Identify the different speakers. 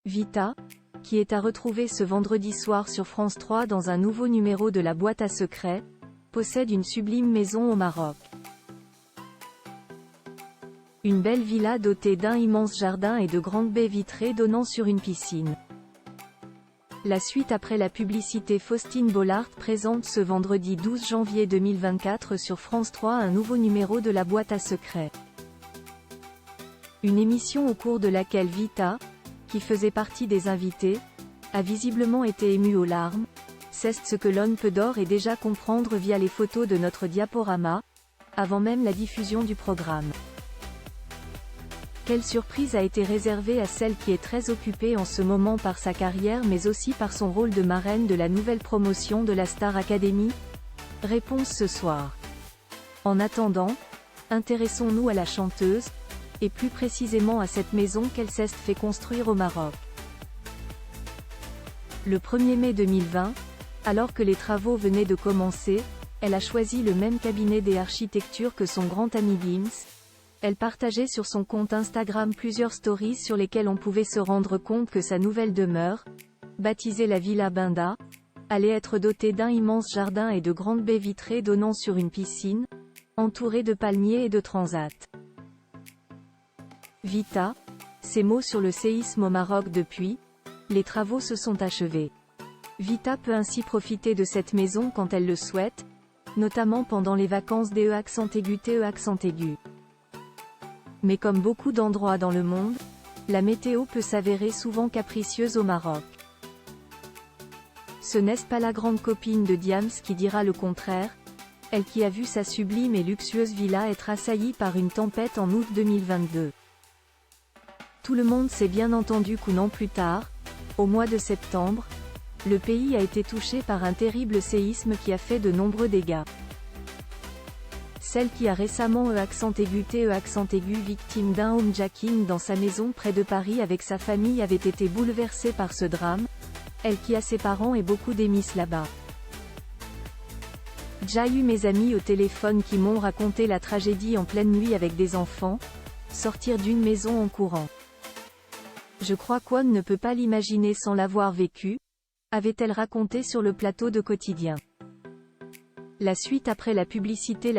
Speaker 1: Vita, qui est à retrouver ce vendredi soir sur France 3 dans un nouveau numéro de la boîte à secrets, possède une sublime maison au Maroc. Une belle villa dotée d'un immense jardin et de grandes baies vitrées donnant sur une piscine. La suite après la publicité. Faustine Bollaert présente ce vendredi 12 janvier 2024 sur France 3 un nouveau numéro de la boîte à secrets. Une émission au cours de laquelle Vita, qui faisait partie des invités, a visiblement été émue aux larmes. C'est ce que l'on peut d'ores et déjà comprendre via les photos de notre diaporama, avant même la diffusion du programme. Quelle surprise a été réservée à celle qui est très occupée en ce moment par sa carrière mais aussi par son rôle de marraine de la nouvelle promotion de la Star Academy? Réponse ce soir. En attendant, intéressons-nous à la chanteuse, et plus précisément à cette maison qu'elle s'est fait construire au Maroc. Le 1er mai 2020, alors que les travaux venaient de commencer, elle a choisi le même cabinet d'architecture que son grand ami Gims. Elle partageait sur son compte Instagram plusieurs stories sur lesquelles on pouvait se rendre compte que sa nouvelle demeure, baptisée la Villa Binda, allait être dotée d'un immense jardin et de grandes baies vitrées donnant sur une piscine, entourée de palmiers et de transats. Vita, ces mots sur le séisme au Maroc. Depuis, les travaux se sont achevés. Vita peut ainsi profiter de cette maison quand elle le souhaite, notamment pendant les vacances des TE. Mais comme beaucoup d'endroits dans le monde, la météo peut s'avérer souvent capricieuse au Maroc. Ce n'est pas la grande copine de Diams qui dira le contraire, elle qui a vu sa sublime et luxueuse villa être assaillie par une tempête en août 2022. Tout le monde sait bien entendu qu'un an plus tard, au mois de septembre, le pays a été touché par un terrible séisme qui a fait de nombreux dégâts. Celle qui a récemment victime d'un homejacking dans sa maison près de Paris avec sa famille avait été bouleversée par ce drame, elle qui a ses parents et beaucoup d'amis là-bas. J'ai eu mes amis au téléphone qui m'ont raconté la tragédie en pleine nuit avec des enfants, sortir d'une maison en courant. Je crois qu'on ne peut pas l'imaginer sans l'avoir vécu, avait-elle raconté sur le plateau de Quotidien. La suite après la publicité.